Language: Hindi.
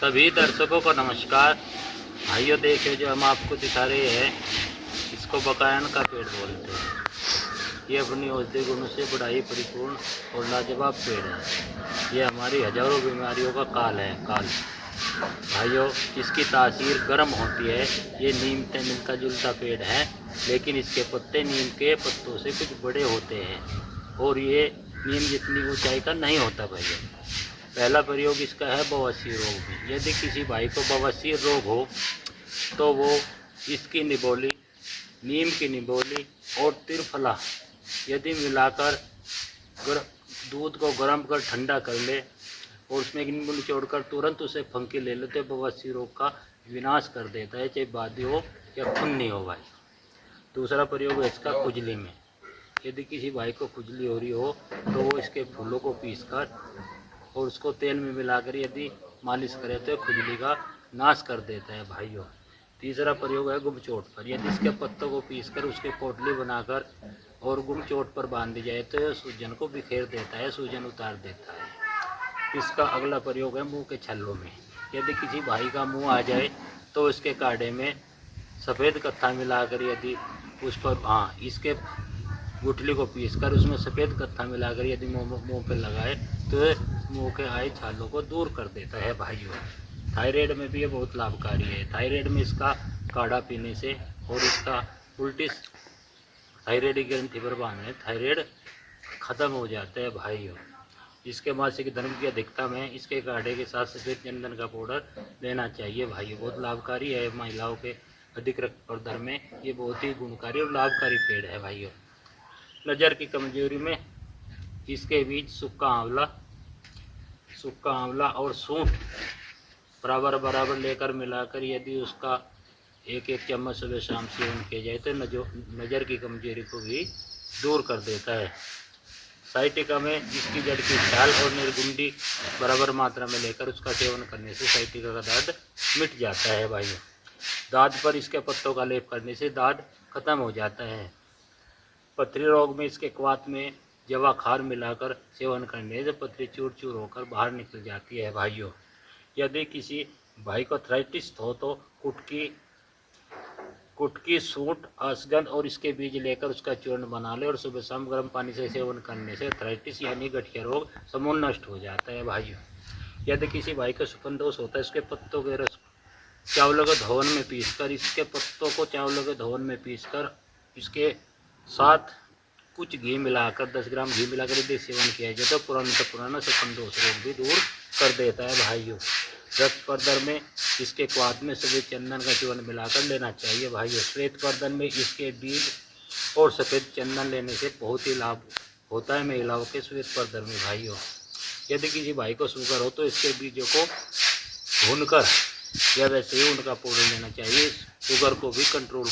सभी दर्शकों को नमस्कार। भाइयों देखिए, जो हम आपको दिखा रहे हैं इसको बकायन का पेड़ बोलते हैं। ये अपनी औषधि गुणों से बढ़ाई परिपूर्ण और लाजवाब पेड़ है। ये हमारी हजारों बीमारियों का काल है। भाइयों, इसकी तासीर गर्म होती है। ये नीम से मिलता जुलता पेड़ है, लेकिन इसके पत्ते नीम के पत्तों से कुछ बड़े होते हैं और ये नीम जितनी ऊंचाई का नहीं होता। भाइयों, पहला प्रयोग इसका है बवासीर रोग में। यदि किसी भाई को बवासीर रोग हो तो वो इसकी निबोली, नीम की निबोली और त्रिफला यदि मिलाकर दूध को गर्म कर ठंडा कर ले और उसमें नींबू निचोड़कर तुरंत उसे फंकी ले ले तो बवासीर रोग का विनाश कर देता है, चाहे बादी हो या खूनी हो। भाई, दूसरा प्रयोग है इसका खुजली में। यदि किसी भाई को खुजली हो रही हो तो वो इसके फूलों को पीसकर और उसको तेल में मिलाकर यदि मालिश करे तो खुजली का नाश कर देता है। भाइयों, तीसरा प्रयोग है गुमचोट पर। यदि इसके पत्तों को पीसकर उसके पोटली बनाकर और गुमचोट पर बांध दी जाए तो सूजन को बिखेर देता है, सूजन उतार देता है। इसका अगला प्रयोग है मुंह के छल्लों में। यदि किसी भाई का मुंह आ जाए तो इसके काढ़े में सफ़ेद कत्था मिलाकर यदि उस पर इसके गुठली को पीसकर उसमें सफ़ेद कत्था मिलाकर यदि मुंह पर लगाए तो मुंह के आए छालों को दूर कर देता है। भाइयों, थायराइड में भी ये बहुत लाभकारी है। थायराइड में इसका काढ़ा पीने से और इसका उल्टी थायराइड ग्रंथि पर बांधने थायराइड खत्म हो जाता है। भाइयों, इसके मासिक धर्म की अधिकता में इसके काढ़े के साथ सफ़ेद चंदन का पाउडर लेना चाहिए। भाइयों, बहुत लाभकारी है। महिलाओं के अधिक रक्त प्रदर में ये बहुत ही गुणकारी और लाभकारी पेड़ है। भाइयों, नज़र की कमजोरी में इसके बीज सूखा आंवला और सूंठ बराबर लेकर मिलाकर यदि उसका एक चम्मच सुबह शाम सेवन किया जाए तो नज़र की कमजोरी को भी दूर कर देता है। साइटिका में इसकी जड़ की छाल और निर्गुंडी बराबर मात्रा में लेकर उसका सेवन करने से साइटिका का दर्द मिट जाता है। भाइयों, दाद पर इसके पत्तों का लेप करने से दाद खत्म हो जाता है। पथरी रोग में इसके क्वाथ में जवा खार मिलाकर सेवन करने से पथरी चूर चूर होकर बाहर निकल जाती है। भाइयों, यदि किसी भाई को अर्थराइटिस हो तो कुटकी, सूंठ, अश्वगंध और इसके बीज लेकर उसका चूर्ण बना ले और सुबह शाम गर्म पानी से सेवन करने से अर्थराइटिस यानी गठिया रोग समूल नष्ट हो जाता है। भाइयों, यदि किसी भाई को सुपन दोष होता है, इसके पत्तों के रस चावलों के धोवन में पीसकर इसके साथ कुछ घी मिलाकर 10 ग्राम घी मिलाकर यदि सेवन किया जाए तो पुराना सुपन दोष रोग भी दूर कर देता है। भाइयों, रक्त प्रदर में इसके क्वाथ में सफ़ेद चंदन का चूर्ण मिलाकर लेना चाहिए। भाइयों, श्वेत प्रदर में इसके बीज और सफ़ेद चंदन लेने से बहुत ही लाभ होता है महिलाओं के श्वेत प्रदर में। भाइयों, यदि किसी भाई को शुगर हो तो इसके बीजों को भूनकर या वैसे ही उनका पाउडर लेना चाहिए। शुगर को भी कंट्रोल